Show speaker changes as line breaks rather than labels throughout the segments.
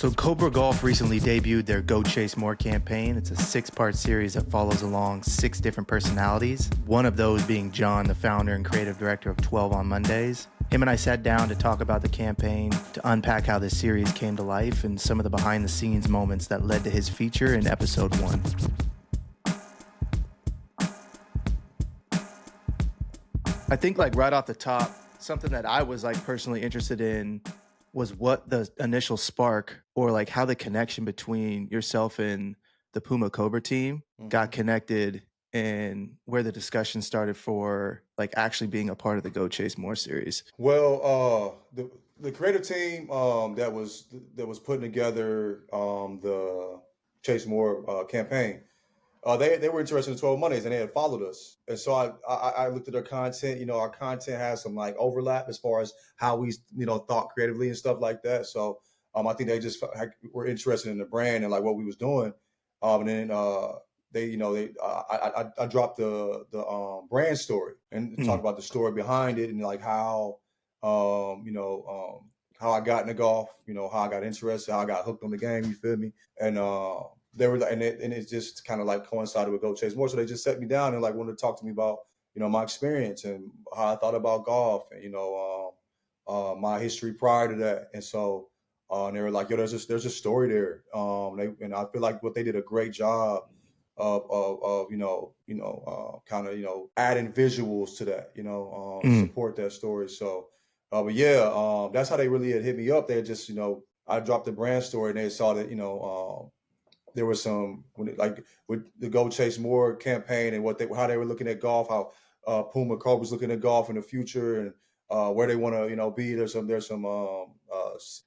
So Cobra Golf recently debuted their Go Chase More campaign. It's a 6-part series that follows along 6 different personalities, one of those being John, the founder and creative director of 12 on Mondays. Him and I sat down to talk about the campaign, to unpack how this series came to life and some of the behind-the-scenes moments that led to his feature in episode 1. I think right off the top, something that I was personally interested in was what the initial spark or how the connection between yourself and the Puma Cobra team got connected and where the discussion started for actually being a part of the Go Chase More series.
Well, the creative team that was putting together the Chase More campaign, they were interested in 12 Mondays and they had followed us. And so I looked at their content. You know, our content has some overlap as far as how we thought creatively and stuff like that. So I think they just were interested in the brand and what we was doing. And then I dropped the brand story and talk about the story behind it and how how I got into golf, how I got interested, how I got hooked on the game. You feel me? And they were and it just kind of coincided with Go Chase More. So they just set me down and wanted to talk to me about my experience and how I thought about golf and my history prior to that. And so and they were like, yo, there's a story there. And I feel like what they did a great job of adding visuals to that, support that story. So but yeah, that's how they really had hit me up. They just I dropped the brand story and they saw that there was some with the Go Chase More campaign and how they were looking at golf, how Puma Cobra was looking at golf in the future and where they want to be. There's some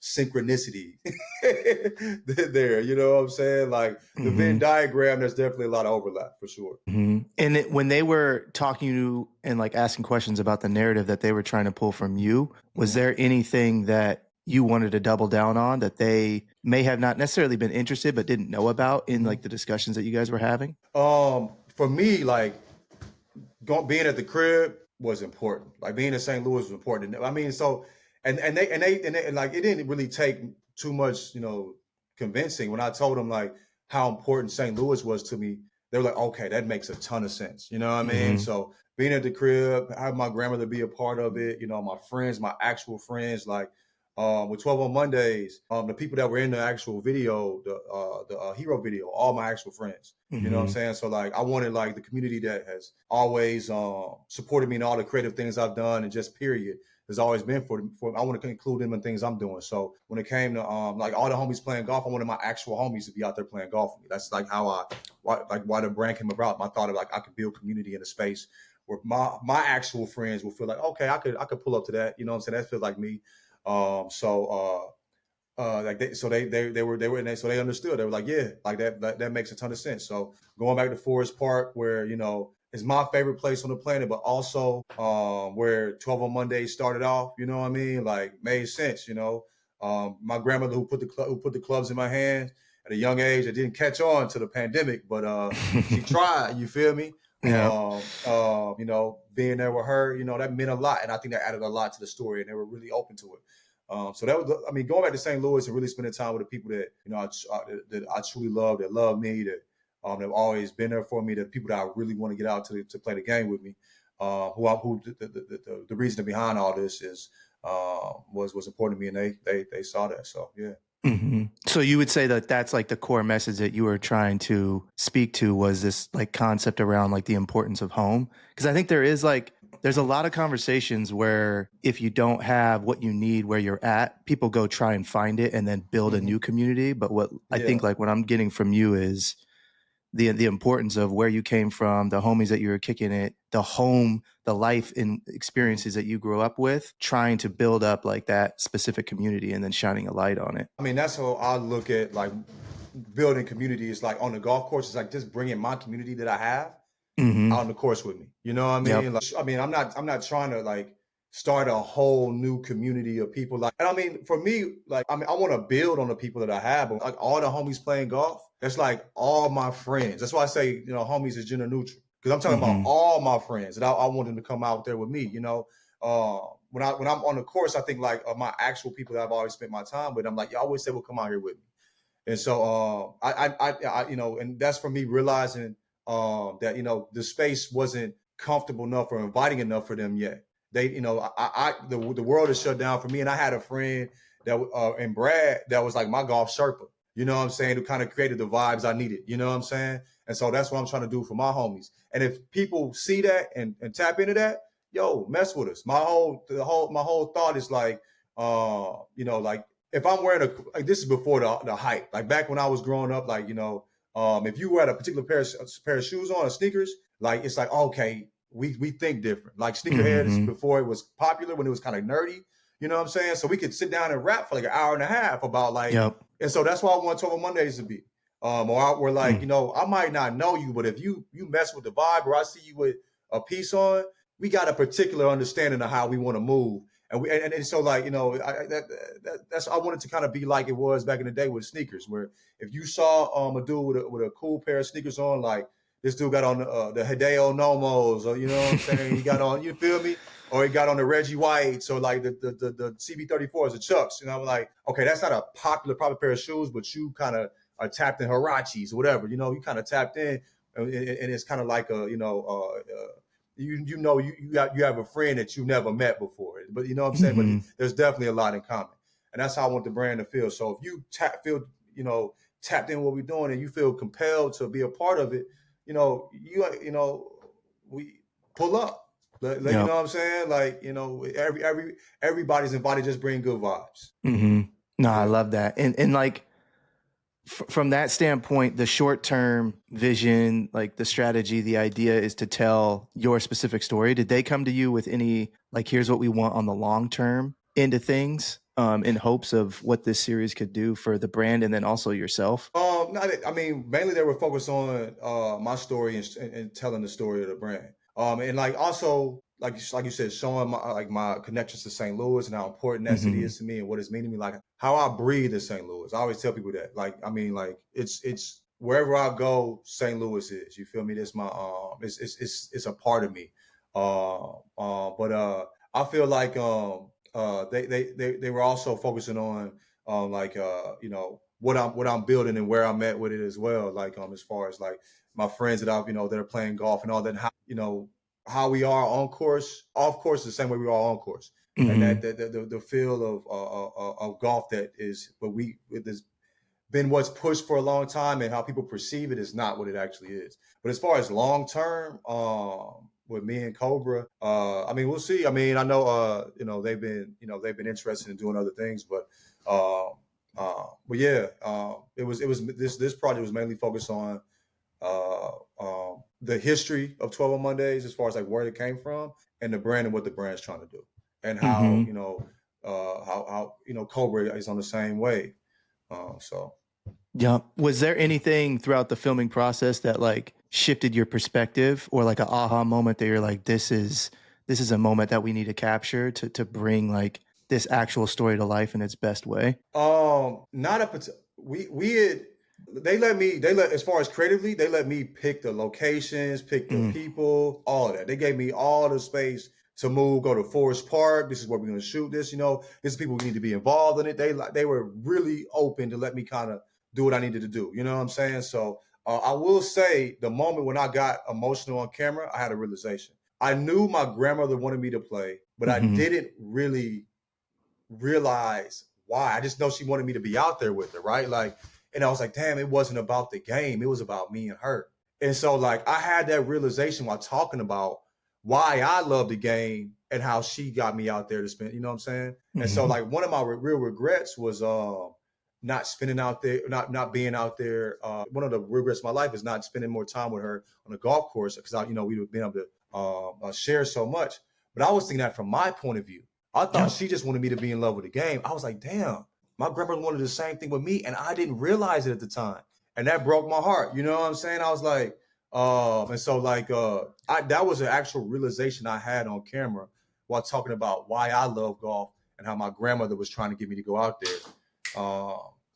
synchronicity there. You know what I'm saying? The Venn diagram, there's definitely a lot of overlap for sure.
And when they were talking to you and asking questions about the narrative that they were trying to pull from you, was there anything that you wanted to double down on that they may have not necessarily been interested but didn't know about in the discussions that you guys were having?
For me, being at the crib was important. Being in St. Louis was important. I mean, so and they it didn't really take too much, convincing when I told them how important St. Louis was to me. They were like, okay, that makes a ton of sense. You know what I mean? So being at the crib, having my grandmother be a part of it, my friends, my actual friends, with 12 on Mondays, the people that were in the actual video, the hero video, all my actual friends. You know what I'm saying? So I wanted the community that has always supported me in all the creative things I've done and just period has always been for I want to include them in things I'm doing. So when it came to all the homies playing golf, I wanted my actual homies to be out there playing golf with me. That's how why the brand came about. I thought of I could build community in a space where my actual friends will feel okay, I could pull up to that. You know what I'm saying? That feels like me. So they were in there, so they understood. They were like, yeah, that makes a ton of sense. So going back to Forest Park, where is my favorite place on the planet, but also where 12 on Monday started off, you know what I mean? Made sense, my grandmother who put the clubs in my hands at a young age. It didn't catch on to the pandemic, but she tried. You feel me?
Yeah.
Being there with her, that meant a lot, and I think that added a lot to the story, and they were really open to it. So that was, going back to St. Louis and really spending time with the people that that I truly love, that love me, that have always been there for me, the people that I really want to get out to play the game with me. The reason behind all this is was important to me, and they saw that. So yeah.
So you would say that that's the core message that you were trying to speak to was this concept around the importance of home? Because I think there is there's a lot of conversations where if you don't have what you need where you're at, people go try and find it and then build a new community. But what I think what I'm getting from you is the importance of where you came from, the homies that you were kicking it, the home, the life and experiences that you grew up with, trying to build up that specific community and then shining a light on it.
I mean, that's how I look at building community. Is like on the golf course, it's just bringing my community that I have out on the course with me. You know what I mean?
Yep.
I mean, I'm not trying to start a whole new community of people. And I mean, for me, I want to build on the people that I have. But all the homies playing golf, that's all my friends. That's why I say, homies is gender neutral. Because I'm talking about all my friends, and I want them to come out there with me, when I'm on the course, I think like of my actual people that I've always spent my time with. I'm like, you always say, well, come out here with me. And so I you know, and that's for me realizing that, you know, the space wasn't comfortable enough or inviting enough for them yet. They, you know, the world is shut down for me. And I had a friend that and Brad that was like my golf Sherpa, you know what I'm saying, who kind of created the vibes I needed, you know what I'm saying? And so that's what I'm trying to do for my homies. And if people see that and tap into that, yo, mess with us. My whole thought is like, you know, like if I'm wearing like this is before the hype, like back when I was growing up, like, you know, if you had a particular pair of shoes on or sneakers, like it's like, okay, we think different. Like sneakerheads before it was popular, when it was kind of nerdy, you know what I'm saying? So we could sit down and rap for like an hour and a half about like, and so that's why I want 12 Mondays to be. Or we're like, you know, I might not know you, but if you mess with the vibe or I see you with a piece on, we got a particular understanding of how we want to move. And so like, you know, that's I wanted to kind of be like it was back in the day with sneakers, where if you saw a dude with a cool pair of sneakers on, like this dude got on the Hideo Nomos, or you know what I'm saying, he got on, you feel me, or he got on the Reggie Whites, or like the CB34s, the Chucks. You know, I'm like, okay, that's not a popular pair of shoes, but you kind of are tapped in Hirachis or whatever. You know, you kind of tapped in, and it's kind of like a, you know, you have a friend that you never met before, but you know what I'm saying. But there's definitely a lot in common, and that's how I want the brand to feel. So if you feel, you know, tapped in what we're doing, and you feel compelled to be a part of it, you know, we pull up. You know what I'm saying? Like, you know, everybody's invited. Just bring good vibes.
No, I love that, and like. From that standpoint, the short-term vision, like the strategy, the idea is to tell your specific story. Did they come to you with any, like, here's what we want on the long term into things, in hopes of what this series could do for the brand and then also yourself?
I mean, mainly they were focused on my story and telling the story of the brand. And like also like you said, showing my connections to St. Louis and how important that city is to me and what it's meaning to me, like how I breathe in St. Louis. I always tell people that, like, I mean, like it's wherever I go, St. Louis is. You feel me? That's my it's a part of me. But I feel like they were also focusing on like you know, what I'm building and where I'm at with it as well. Like as far as like my friends that I've, you know, that are playing golf and all that, and how, you know, how we are on course, off course, the same way we are on course. And that the feel of golf that is it has been what's pushed for a long time, and how people perceive it is not what it actually is. But as far as long term, with me and Cobra, I mean, we'll see. I mean, I know you know, they've been interested in doing other things, but yeah, it was this project was mainly focused on the history of 12 on Mondays, as far as like where it came from, and the brand and what the brand's trying to do, and how you know how you know Cobra is on the same wave. So
yeah, was there anything throughout the filming process that like shifted your perspective, or like an aha moment that you're like, this is a moment that we need to capture to bring like this actual story to life in its best way?
Not a we had they let as far as creatively, they let me pick the locations, pick the people, all of that. They gave me all the space to move, go to Forest Park. This is where we're going to shoot this. You know, this is people who need to be involved in it. They were really open to let me kind of do what I needed to do. You know what I'm saying? So I will say, the moment when I got emotional on camera, I had a realization. I knew my grandmother wanted me to play, but I didn't really realize why. I just know she wanted me to be out there with her, right? Like, and I was like, damn, it wasn't about the game. It was about me and her. And so like I had that realization while talking about why I love the game and how she got me out there to spend, you know what I'm saying? And so like one of my real regrets was not spending out there, not being out there. One of the regrets of my life is not spending more time with her on the golf course, because you know, we would been able to share so much. But I was thinking that from my point of view. I thought she just wanted me to be in love with the game. I was like, damn, my grandmother wanted the same thing with me, and I didn't realize it at the time. And that broke my heart. You know what I'm saying? I was like, and so like, that was an actual realization I had on camera while talking about why I love golf and how my grandmother was trying to get me to go out there.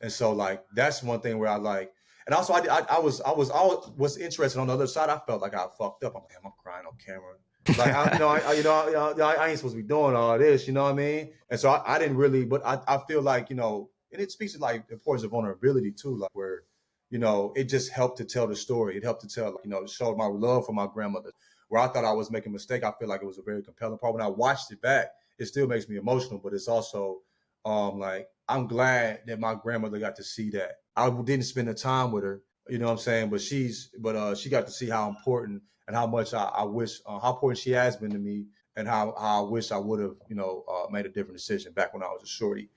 And so like, that's one thing where I like, and also I was interested on the other side. I felt like I fucked up. I'm crying on camera. Like, I ain't supposed to be doing all this, you know what I mean? And so I didn't really, but I feel like, and it speaks to like the importance of vulnerability too, like where, it just helped to tell the story. It helped to tell, it showed my love for my grandmother. Where I thought I was making a mistake, I feel like it was a very compelling part. When I watched it back, it still makes me emotional, but it's also like, I'm glad that my grandmother got to see that. I didn't spend the time with her, you know what I'm saying? But she got to see how important and how much I wish, how important she has been to me, and how I wish I would have, made a different decision back when I was a shorty,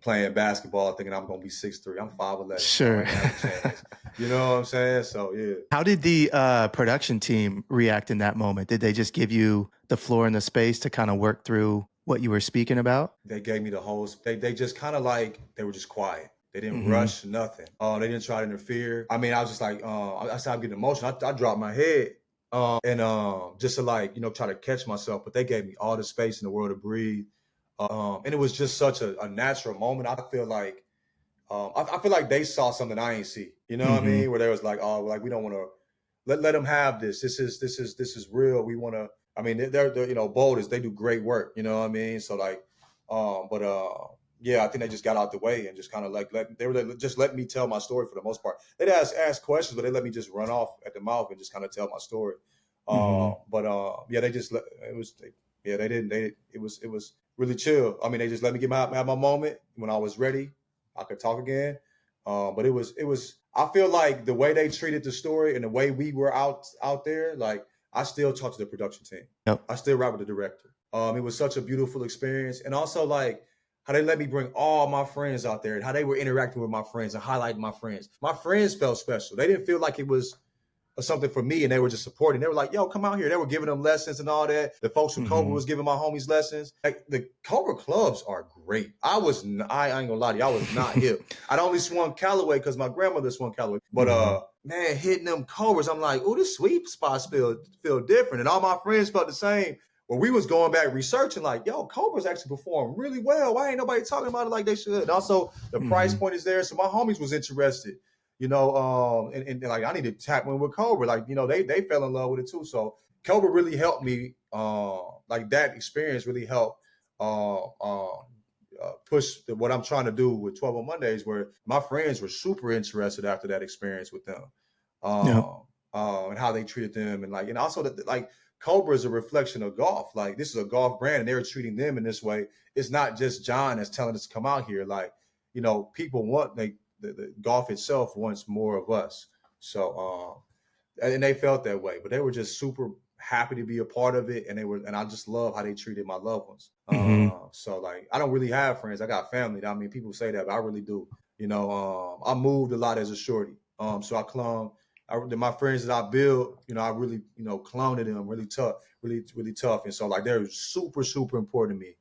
playing basketball, thinking I'm going to be 6'3". I'm 5'11".
Sure.
I ain't have a chance. You know what I'm saying? So, yeah.
How did the production team react in that moment? Did they just give you the floor and the space to kind of work through what you were speaking about?
They gave me the whole, they just kind of like, they were just quiet. They didn't
Mhm.
rush nothing. They didn't try to interfere. I mean, I was just like, I started getting emotional. I dropped my head and just to like, try to catch myself. But they gave me all the space in the world to breathe. And it was just such a natural moment. I feel like, I feel like they saw something I ain't see. You know what I mean? Where they was like, oh, like we don't want to let them have this. This is real. We want to. I mean, they're boulders. They do great work. You know what I mean? So like, yeah, I think they just got out the way and just kind of like they were just letting me tell my story for the most part. They'd ask questions, but they let me just run off at the mouth and just kind of tell my story. Yeah, they just it was really chill. I mean, they just let me have my moment. When I was ready, I could talk again. But it was. I feel like the way they treated the story and the way we were out there, like I still talk to the production team.
Yep.
I still ride with the director. It was such a beautiful experience, and also like how they let me bring all my friends out there and how they were interacting with my friends and highlighting my friends. My friends felt special. They didn't feel like it was something for me, and they were just supporting. They were like, yo, come out here. They were giving them lessons and all that. The folks from Cobra was giving my homies lessons. Like the Cobra clubs are great. I ain't gonna lie to you, I was not hip. I'd only swung Callaway because my grandmother swung Callaway. But man, hitting them Cobras, I'm like, oh, this sweet spots feel different. And all my friends felt the same. When we was going back researching, like, yo, Cobras actually perform really well. Why ain't nobody talking about it like they should? And also the price point is there. So my homies was interested. And like I need to tap in with Cobra. Like, they fell in love with it too. So Cobra really helped me. Like that experience really helped push what I'm trying to do with 12 on Mondays, where my friends were super interested after that experience with them. And how they treated them, and also that like Cobra is a reflection of golf. Like this is a golf brand, and they're treating them in this way. It's not just John that's telling us to come out here. Like, people want the golf itself wants more of us. So, and they felt that way, but they were just super happy to be a part of it. And I just love how they treated my loved ones. So like, I don't really have friends. I got family. I mean, people say that, but I really do. I moved a lot as a shorty. So I clung. My friends that I built, I really, clung to them really tough, really tough. And so like, they're super, super important to me.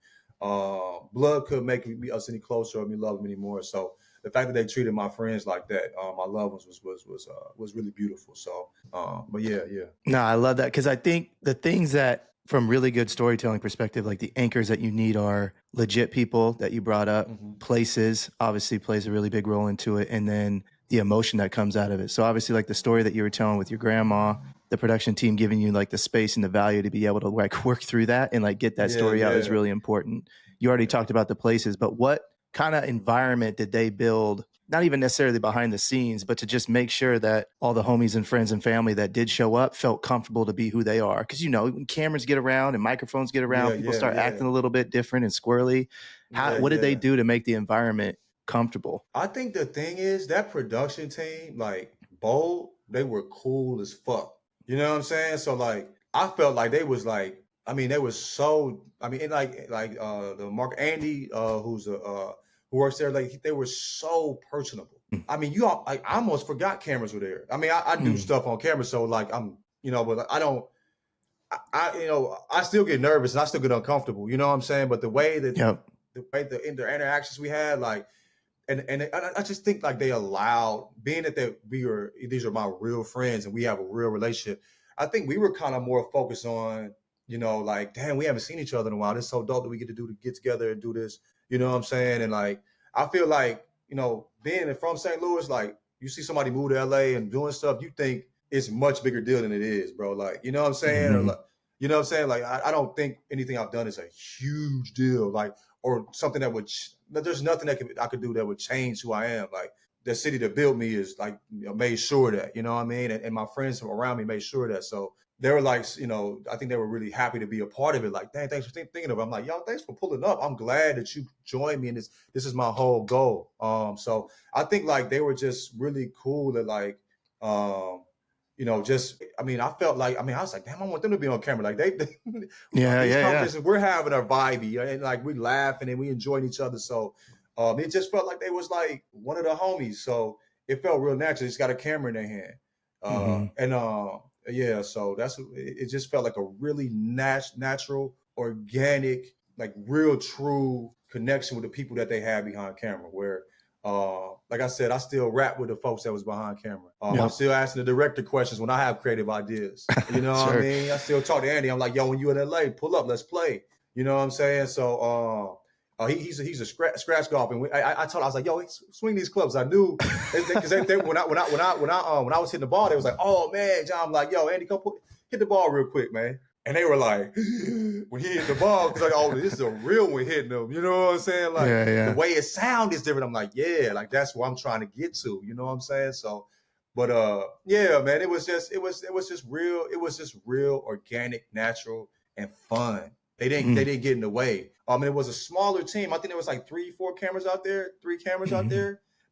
Blood couldn't make us any closer or me love them anymore. So the fact that they treated my friends like that, my loved ones was really beautiful. So, but yeah.
No, I love that, because I think the things that, from really good storytelling perspective, like the anchors that you need are legit people that you brought up, places obviously plays a really big role into it, and then the emotion that comes out of it. So obviously, like the story that you were telling with your grandma, the production team giving you like the space and the value to be able to like work through that and like get that story out is really important. You already talked about the places, but what kind of environment did they build, not even necessarily behind the scenes, but to just make sure that all the homies and friends and family that did show up felt comfortable to be who they are? Because, when cameras get around and microphones get around, people start acting a little bit different and squirrely. What did they do to make the environment comfortable?
I think the thing is that production team, like Bold, they were cool as fuck. You know what I'm saying? So like, I felt like they was like, I mean, they was so, I mean, like the Mark Andy, who works there, like they were so personable. I mean, I almost forgot cameras were there. I mean, I do stuff on camera, so like I'm, but I don't, I still get nervous and I still get uncomfortable. You know what I'm saying? But the way that the interactions we had, like, and I just think like they allowed, being that these are my real friends and we have a real relationship. I think we were kind of more focused on, like, damn, we haven't seen each other in a while. It's so dope that we get together and do this. You know what I'm saying? And like, I feel like, being from St. Louis, like you see somebody move to LA and doing stuff, you think it's much bigger deal than it is, bro. Like, you know what I'm saying? Or like, You know what I'm saying? Like, I don't think anything I've done is a huge deal, like, or something that would, there's nothing that I could do that would change who I am. Like, the city that built me is like, made sure that, you know what I mean? And my friends around me made sure that. So they were like, I think they were really happy to be a part of it. Like, dang, thanks for thinking of it. I'm like, y'all, thanks for pulling up. I'm glad that you joined me in this. This is my whole goal. So I think like they were just really cool that like, I felt like, I was like, damn, I want them to be on camera. Like these conversations we're having are vibey and like we laughing and we enjoying each other. So it just felt like they was like one of the homies. So it felt real natural. Just got a camera in their hand. So it just felt like a really natural, organic, like real true connection with the people that they had behind camera where like I said, I still rap with the folks that was behind camera. I'm still asking the director questions when I have creative ideas. You know what I mean? I still talk to Andy. I'm like, yo, when you in LA, pull up, let's play. You know what I'm saying? So he's a scratch golf, and I told him, I was like, yo, swing these clubs. I knew because when I was hitting the ball, they was like, oh man, John. I'm like, yo, Andy, come hit the ball real quick, man. And they were like, when he hit the ball, because like, oh, this is a real one hitting them. You know what I'm saying? Like the way it sound is different. I'm like, yeah, like that's what I'm trying to get to. You know what I'm saying? So, but yeah, man, it was just real. It was just real, organic, natural, and fun. They didn't get in the way. It was a smaller team. I think there was like 3 cameras out there.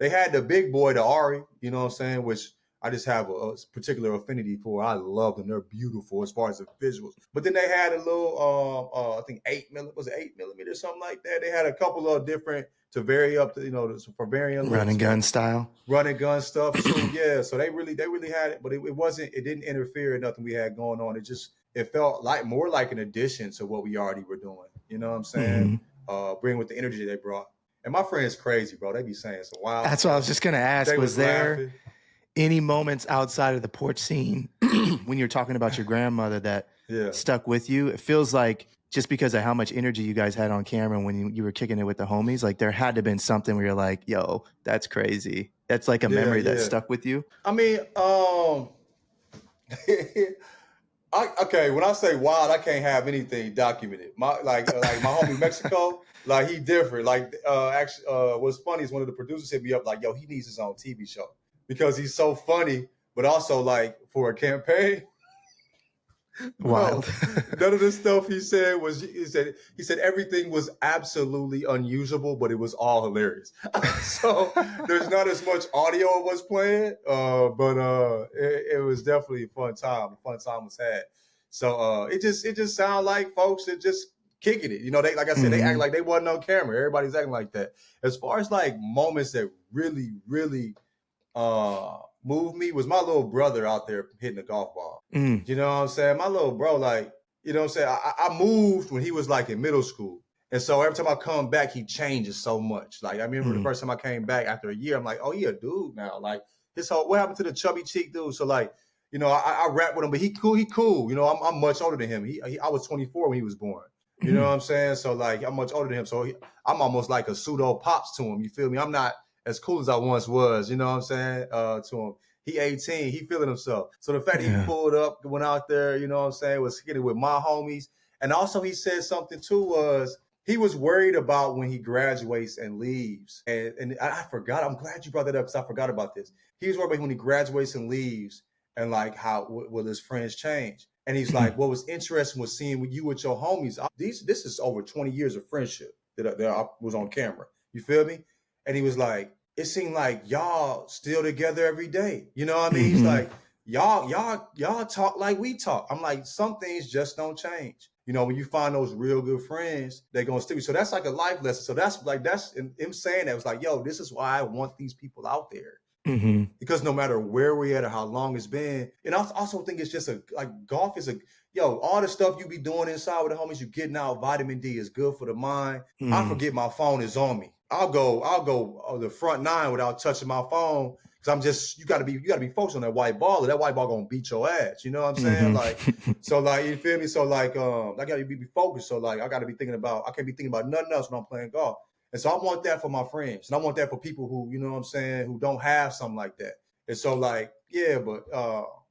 They had the big boy, the Ari. You know what I'm saying? Which I just have a particular affinity for. I love them. They're beautiful as far as the visuals. But then they had a little, I think 8 millimeter, something like that. They had a couple of different to vary up to, for varying
run and gun style.
Run and gun stuff. So yeah, so they really had it, but it didn't interfere with nothing we had going on. It felt like more like an addition to what we already were doing. You know what I'm saying? Bring with the energy they brought. And my friend's crazy, bro. They be saying some wild.
That's what I was just gonna ask. Was there laughing. Any moments outside of the porch scene when you're talking about your grandmother that stuck with you? It feels like just because of how much energy you guys had on camera when you were kicking it with the homies, like there had to have been something where you're like, yo, that's crazy. That's like a memory that stuck with you.
I mean, when I say wild, I can't have anything documented. My homie Mexico, like he different. Like actually, what's funny is one of the producers hit me up like, yo, he needs his own TV show. Because he's so funny, but also like for a campaign.
Wild.
None of the stuff he said he said everything was absolutely unusable, but it was all hilarious. So there's not as much audio of what's playing, but it was definitely a fun time. A fun time was had. So it just sounded like folks that just kicking it. You know, they like I said, they act like they wasn't on camera. Everybody's acting like that. As far as like moments that really, really moved me was my little brother out there hitting the golf ball. You know what I'm saying? My little bro, like, you know what I'm saying? I moved when he was like in middle school. And so every time I come back, he changes so much. Like I remember the first time I came back after a year, I'm like, oh, he a dude now. Like what happened to the chubby cheek dude? So like, you know, I rap with him, but he cool. You know, I'm much older than him. I was 24 when he was born. You know what I'm saying? So like, I'm much older than him. So I'm almost like a pseudo pops to him. You feel me? I'm not as cool as I once was, you know what I'm saying, to him. He 18, he feeling himself. So the fact he pulled up, went out there, you know what I'm saying, was hitting with my homies. And also he said something too was, he was worried about when he graduates and leaves. And I forgot, I'm glad you brought that up because I forgot about this. He was worried about when he graduates and leaves and like how will his friends change. And he's like, what was interesting was seeing you with your homies. This is over 20 years of friendship that I was on camera. You feel me? And he was like, it seemed like y'all still together every day. You know what I mean? He's like, y'all talk like we talk. I'm like, some things just don't change. You know, when you find those real good friends, they're going to stick with you. So that's like a life lesson. So that's him saying that was like, yo, this is why I want these people out there. Because no matter where we're at or how long it's been. And I also think it's just golf is all the stuff you be doing inside with the homies, you getting out vitamin D is good for the mind. I forget my phone is on me. I'll go the front 9 without touching my phone because you gotta be focused on that white ball or that white ball gonna beat your ass. You know what I'm saying? Like, so like, you feel me? So like, I gotta be focused. So like, I can't be thinking about nothing else when I'm playing golf. And so I want that for my friends. And I want that for people who, you know what I'm saying, who don't have something like that. And so like, yeah, but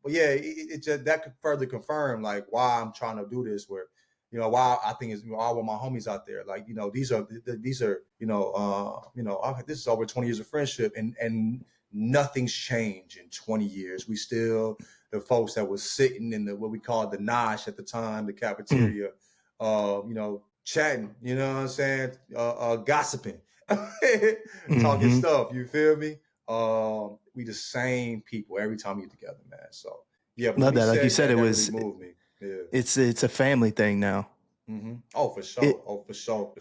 but yeah, it just that could further confirm like why I'm trying to do this. Where why I think is I want my homies out there. Like these are this is over 20 years of friendship, and nothing's changed in 20 years. We still the folks that was sitting in the what we called the nosh at the time, the cafeteria, chatting. You know what I'm saying? Gossiping, talking stuff. You feel me? We the same people every time we get together, man. So yeah, but
Love that. Like you said, it was.
Really moved me. Yeah.
It's a family thing now.
Mm-hmm. Oh, for sure. For sure.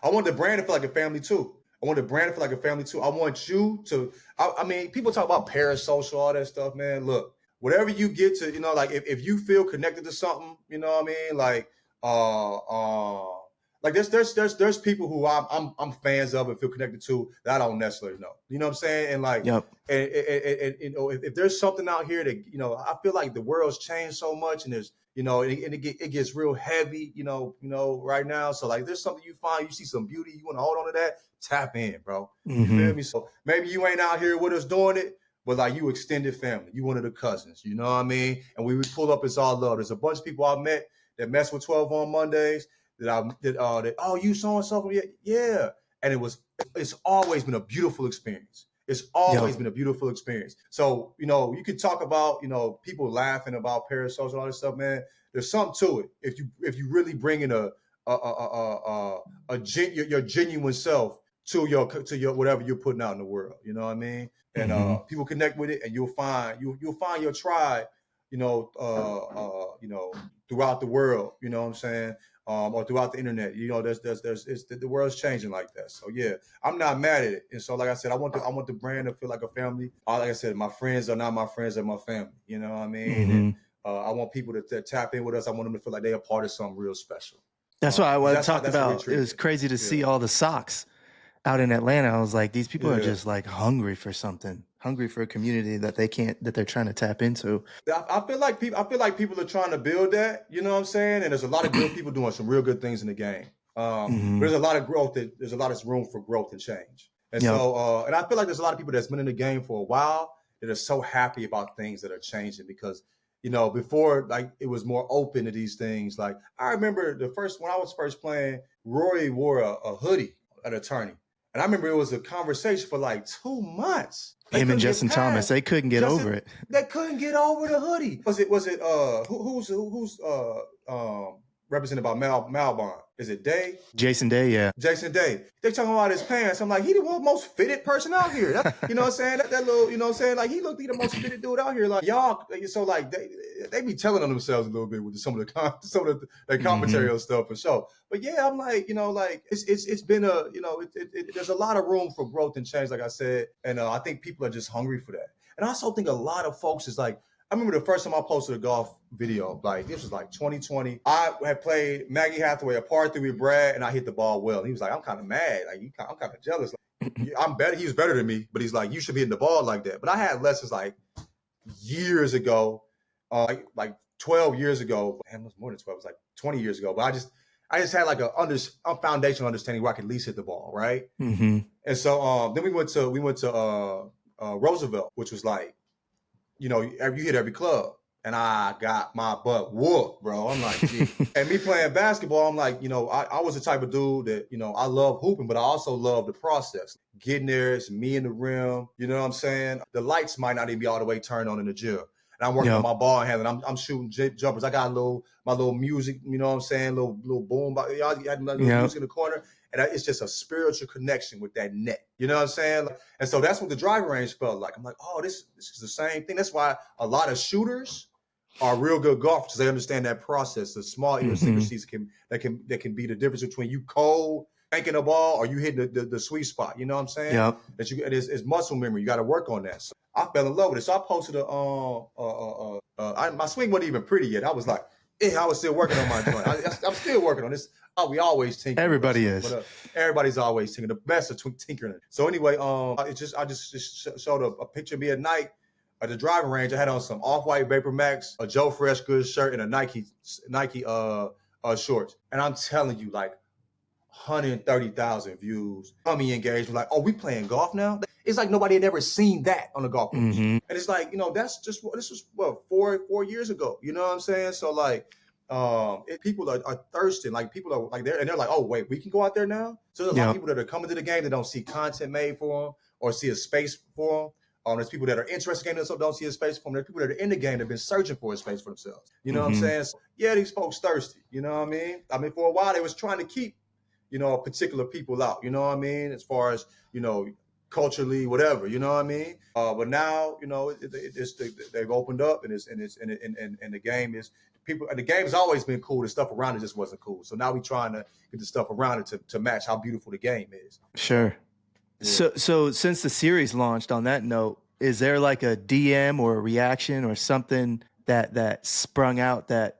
I want the brand to feel like a family too. I want you to. I mean, people talk about parasocial, all that stuff, man. Look, whatever you get to, like if you feel connected to something, you know what I mean, like there's people who I'm fans of and feel connected to that I don't necessarily know. You know what I'm saying? And like, and if there's something out here that I feel like the world's changed so much, and there's it gets real heavy, right now. So like, there's something you find, you see some beauty, you want to hold on to that, tap in, bro. You feel me? So maybe you ain't out here with us doing it, but like you extended family, you one of the cousins, you know what I mean? And we would pull up, it's all love. There's a bunch of people I met that mess with 12 on Mondays that you so and so, yeah. And it's always been a beautiful experience. It's always been a beautiful experience. So, you could talk about, people laughing about parasocial, all this stuff, man. There's something to it. If you really bring in your genuine self to your whatever you're putting out in the world, you know what I mean? And people connect with it, and you'll find your tribe, throughout the world, you know what I'm saying? Or throughout the internet, the world's changing like that. So yeah, I'm not mad at it. And so, like I said, I want the brand to feel like a family. Like I said, my friends are not my friends, they're my family. You know what I mean? And I want people to tap in with us. I want them to feel like they're a part of something real special.
That's why I talked about. It was crazy to see all the socks out in Atlanta. I was like, these people are just like hungry for something, hungry for a community that they're trying to tap into.
I feel like people are trying to build that, you know what I'm saying? And there's a lot of good people doing some real good things in the game. There's a lot of growth, there's a lot of room for growth and change. And so, and I feel like there's a lot of people that's been in the game for a while that are so happy about things that are changing because, before, like, it was more open to these things. Like, I remember when I was first playing, Rory wore a hoodie, an attorney. And I remember it was a conversation for like 2 months.
Him and Justin Thomas, they couldn't get over it.
They couldn't get over the hoodie. Was it who's represented by Malbon? Is it Day?
Jason Day, yeah.
Jason Day. They talking about his pants. I'm like, he the most fitted person out here. You know what I'm saying? That little, you know what I'm saying? Like, he looked like the most fitted dude out here. Like, y'all, so like they be telling on themselves a little bit with some of the commentary and stuff for sure. But yeah, I'm like, it's been there's a lot of room for growth and change, like I said, and I think people are just hungry for that. And I also think a lot of folks is like, I remember the first time I posted a golf video, like this was like 2020. I had played Maggie Hathaway a par 3 with Brad, and I hit the ball well. And he was like, I'm kind of mad. Like, I'm kind of jealous. Like, I'm better. He was better than me, but he's like, you should be hitting the ball like that. But I had lessons like years ago, like 12 years ago. Man, it was more than 12. It was like 20 years ago. But I just had like a foundational understanding where I could at least hit the ball, right? And so then we went to Roosevelt, which was like, you hit every club. And I got my butt whooped, bro. I'm like, gee. And me playing basketball, I'm like, I was the type of dude that, I love hooping, but I also love the process. Getting there, it's me in the rim. You know what I'm saying? The lights might not even be all the way turned on in the gym. And I'm working on my ball handling. I'm shooting jumpers. I got my little music, you know what I'm saying? Little boom. Y'all had little music in the corner. And it's just a spiritual connection with that net. You know what I'm saying? And so that's what the driving range felt like. I'm like, oh, this is the same thing. That's why a lot of shooters are real good golfers because they understand that process. The small idiosyncrasies that can be the difference between you cold banking a ball or you hitting the sweet spot. You know what I'm saying?
Yep.
It's muscle memory. You got to work on that. So I fell in love with it. So I posted my swing wasn't even pretty yet. I was like, I was still working on my joint. I'm still working on this. We always tinker.
Everybody is.
But, everybody's always tinkering. The best are tinkering. So anyway, I just showed a picture of me at night at the driving range. I had on some off-white Vapor Max, a Joe Fresh Good shirt, and a Nike shorts. And I'm telling you, like 130,000 views. Engaged. Like, oh, we playing golf now? It's like nobody had ever seen that on a golf course.
Mm-hmm.
And it's like, that's just, this was what, 4 years ago. You know what I'm saying? So like, people are thirsting. Like people are like they're like, oh wait, we can go out there now. So there's a lot of people that are coming to the game that don't see content made for them or see a space for them. There's people that are interested in the game that don't see a space for them. There's people that are in the game that have been searching for a space for themselves. You know what I'm saying? So, yeah, these folks thirsty. You know what I mean? I mean, for a while they was trying to keep, particular people out. You know what I mean? As far as culturally, whatever. You know what I mean? But now, they've opened up, and the game is people. And the game has always been cool. The stuff around it just wasn't cool. So now we're trying to get the stuff around it to match how beautiful the game is.
Sure. Yeah. So since the series launched, on that note, is there like a DM or a reaction or something that sprung out that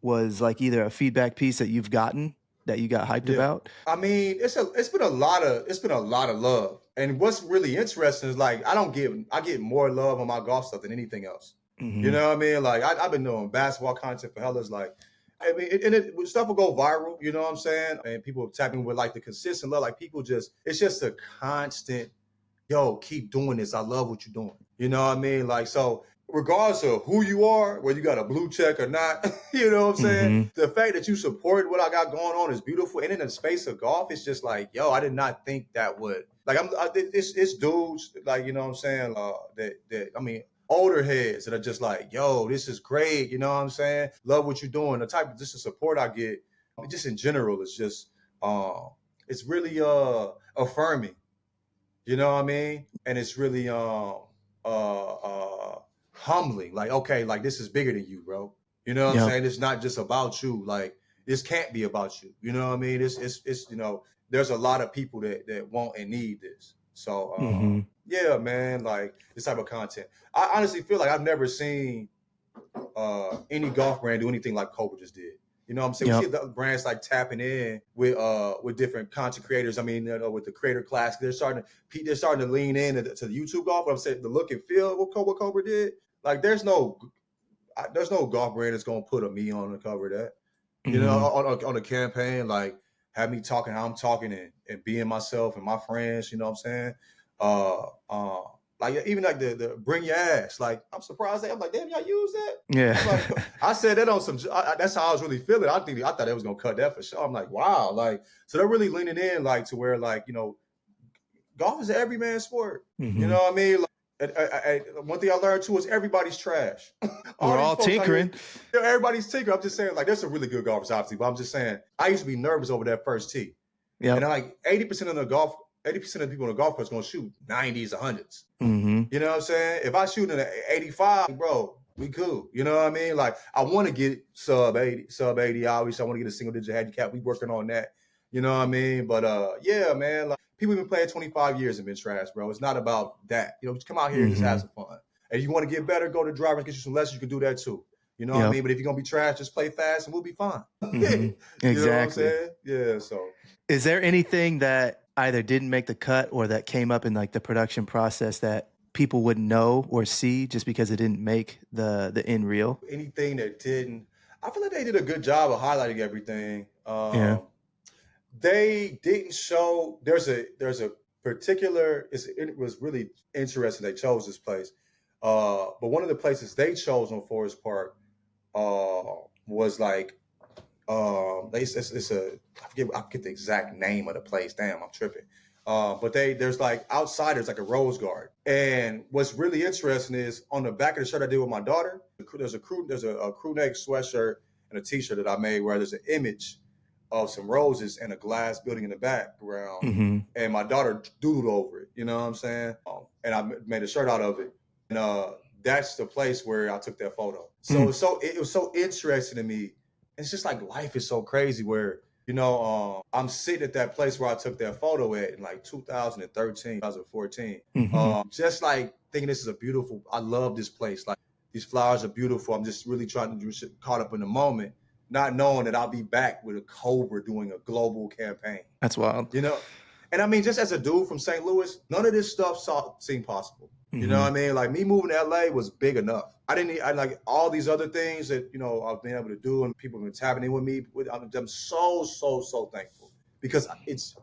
was like either a feedback piece that you've gotten that you got hyped about?
I mean, it's been a lot of love. And what's really interesting is like I get more love on my golf stuff than anything else. Mm-hmm. You know what I mean? Like I've been doing basketball content for hellas. Like, I mean, stuff will go viral. You know what I'm saying? And people tapping with like the consistent love. Like people it's just a constant, yo, keep doing this. I love what you're doing. You know what I mean? Like, so regardless of who you are, whether you got a blue check or not, you know what I'm saying? Mm-hmm. The fact that you support what I got going on is beautiful. And in the space of golf, it's just like, yo, I did not think that would. Like, it's dudes, like, you know what I'm saying? Older heads that are just like, yo, this is great. You know what I'm saying? Love what you're doing. The type of just the support I get, just in general, is just, it's really affirming. You know what I mean? And it's really humbling. Like, okay, like this is bigger than you, bro. You know what I'm saying? It's not just about you. Like, this can't be about you. You know what I mean? It's there's a lot of people that want and need this. So yeah, man, like this type of content. I honestly feel like I've never seen any golf brand do anything like Cobra just did. You know what I'm saying? We see the brands like tapping in with different content creators. I mean, with the creator class, they're starting to lean in to the YouTube golf. But I'm saying the look and feel what Cobra did. Like, there's no golf brand that's gonna put me on the cover of that. Mm-hmm. You know, on a campaign, like have me talking how I'm talking and being myself and my friends. You know what I'm saying? Like even like the bring your ass. Like, I'm surprised I'm like, damn, y'all use that?
Yeah.
Like, I said that on some. That's how I was really feeling. I thought they was gonna cut that for sure. I'm like, wow. Like, so they're really leaning in, like, to where, like, golf is an everyman sport. Mm-hmm. You know what I mean? Like, one thing I learned too is everybody's trash.
We're all tinkering.
Everybody's tinkering. I'm just saying, like, there's some really good golfers, obviously, but I'm just saying, I used to be nervous over that first tee. Yeah. And like 80% of the people on the golf course are going to shoot 90s, 100s. Mm-hmm. You know what I'm saying? If I shoot in an 85, bro, we cool. You know what I mean? Like, I want to get sub 80. Obviously, I want to get a single digit handicap. We working on that. You know what I mean? But yeah, man, like, people have been playing 25 years and been trash, bro. It's not about that. Just come out here and just have some fun. And if you want to get better, go to driver and get you some lessons. You can do that too. You know what I mean? But if you're going to be trash, just play fast and we'll be fine.
Mm-hmm. Exactly.
You know what I'm saying? Yeah, so.
Is there anything that either didn't make the cut or that came up in like the production process that people wouldn't know or see just because it didn't make the end reel?
Anything that didn't, I feel like they did a good job of highlighting everything. They didn't show. There's a particular. It was really interesting. They chose this place, but one of the places they chose on Forest Park was like. It's a I forget the exact name of the place. Damn, I'm tripping. But there's like outside, there's like a rose garden. And what's really interesting is on the back of the shirt I did with my daughter, there's a crew neck sweatshirt and a t-shirt that I made where there's an image of some roses and a glass building in the background. Mm-hmm. And my daughter doodled over it. You know what I'm saying? And I made a shirt out of it. And that's the place where I took that photo. So it was so interesting to me. It's just like life is so crazy where, I'm sitting at that place where I took that photo at in like 2013, 2014. Mm-hmm. Just like thinking this is I love this place. Like, these flowers are beautiful. I'm just really trying to get caught up in the moment, not knowing that I'll be back with a Cobra doing a global campaign.
That's wild.
And I mean, just as a dude from St. Louis, none of this stuff seemed possible. Mm-hmm. You know what I mean? Like, me moving to LA was big enough. I like all these other things that, I've been able to do and people have been tapping in with me. I'm so thankful because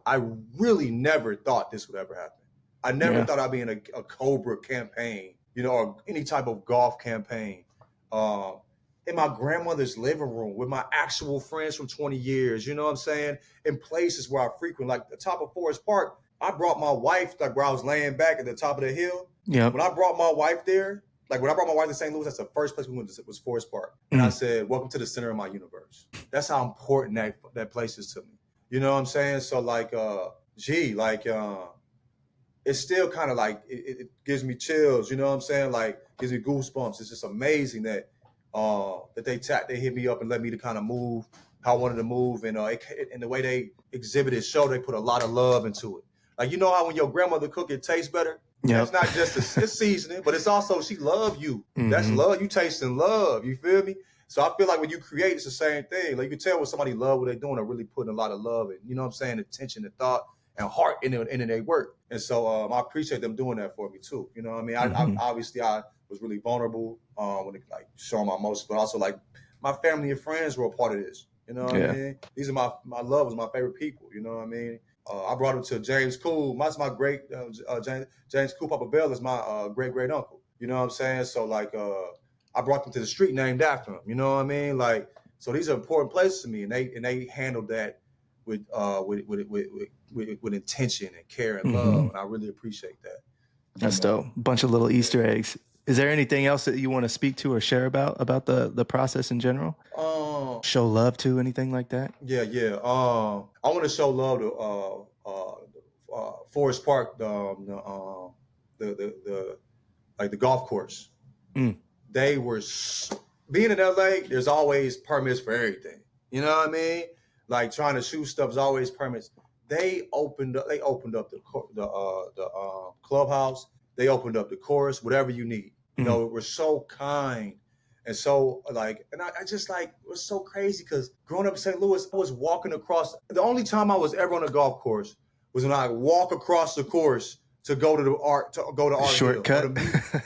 I really never thought this would ever happen. I never thought I'd be in a Cobra campaign, you know, or any type of golf campaign. In my grandmother's living room with my actual friends from 20 years, you know what I'm saying? In places where I frequent, like the top of Forest Park. I brought my wife, like where I was laying back at the top of the hill.
Yeah.
When I brought my wife there, like when I brought my wife to St. Louis, that's the first place we went to, was Forest Park. And I said, welcome to the center of my universe. That's how important that place is to me. You know what I'm saying? So like, it's still kind of like, it gives me chills, you know what I'm saying? Like, gives me goosebumps. It's just amazing that they hit me up and let me to kind of move how I wanted to move. And and the way they exhibited show, they put a lot of love into it. Like, you know how when your grandmother cook, it tastes better? Yeah. It's not just it's seasoning, but it's also she love you. Mm-hmm. That's love. You tasting love. You feel me? So I feel like when you create, it's the same thing. Like you can tell when somebody love what they're doing, they're really putting a lot of love and, you know what I'm saying, attention and thought and heart in their work. And so I appreciate them doing that for me too. You know what I mean? I was really vulnerable when it, like showing my emotions, but also like my family and friends were a part of this. You know what I mean? These are my lovers, my favorite people. You know what I mean? I brought him to James Cool. That's my great James Cool. Papa Bell is my great uncle. You know what I'm saying? So like I brought them to the street named after him. You know what I mean? Like so these are important places to me, and they handled that with intention and care and love, and I really appreciate that.
That's dope. Bunch of little Easter eggs. Is there anything else that you want to speak to or share about the process in general? Show love to anything like that? Yeah.
I want to show love to Forest Park, the golf course. They were being in LA. There's always permits for everything. You know what I mean? Like trying to shoot stuff is always permits. They opened up the clubhouse. They opened up the course, whatever you need. You know, it was so kind. And so like, and I just like, it was so crazy because growing up in St. Louis, I was walking across, the only time I was ever on a golf course was when I walk across the course to go to art
shortcut.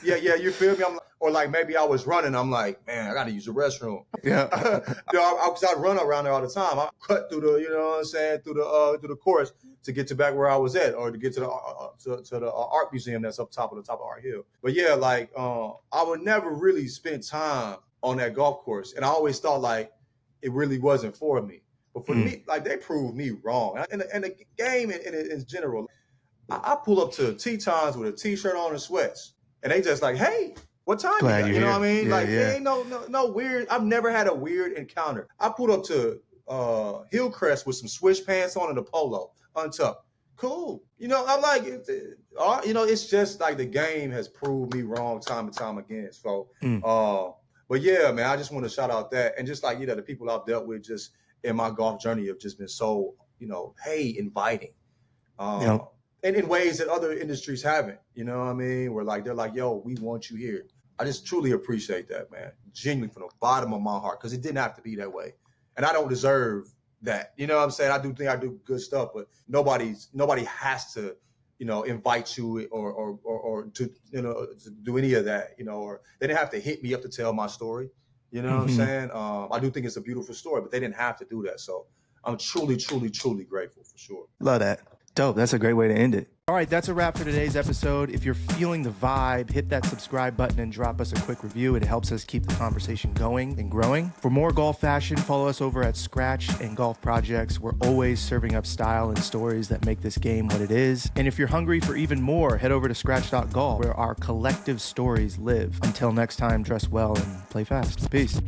Yeah, you feel me? Or like maybe I was running, I'm like, man, I got to use the restroom. Yeah. I'd run around there all the time. I cut through the, you know what I'm saying, through the course to get to back where I was at, or to get to the art museum that's up top of Art Hill. But yeah, like I would never really spend time on that golf course, and I always thought like it really wasn't for me. But for me, like they proved me wrong. And the game in general, I pull up to tee times with a t-shirt on and sweats, and they just like, hey. What time you know what I mean? There ain't no weird. I've never had a weird encounter. I pulled up to Hillcrest with some swish pants on and a polo, untucked. Cool. You know, I'm like, you know, it's just like the game has proved me wrong time and time again. So, but yeah, man, I just want to shout out that. And just like, you know, the people I've dealt with just in my golf journey have just been so, you know, hey, inviting. And in ways that other industries haven't, you know what I mean? Where like, they're like, yo, we want you here. I just truly appreciate that, man. Genuinely from the bottom of my heart, because it didn't have to be that way. And I don't deserve that. You know what I'm saying? I do think I do good stuff, but nobody has to, you know, invite you or to, you know, to do any of that, you know, or they didn't have to hit me up to tell my story. You know what I'm saying? I do think it's a beautiful story, but they didn't have to do that. So I'm truly, truly, truly grateful for sure.
Love that. Dope. That's a great way to end it. All right, that's a wrap for today's episode. If you're feeling the vibe, hit that subscribe button and drop us a quick review. It helps us keep the conversation going and growing. For more golf fashion, follow us over at Skratch and Golf Projects. We're always serving up style and stories that make this game what it is. And if you're hungry for even more, head over to Skratch.golf, where our collective stories live. Until next time, dress well and play fast. Peace.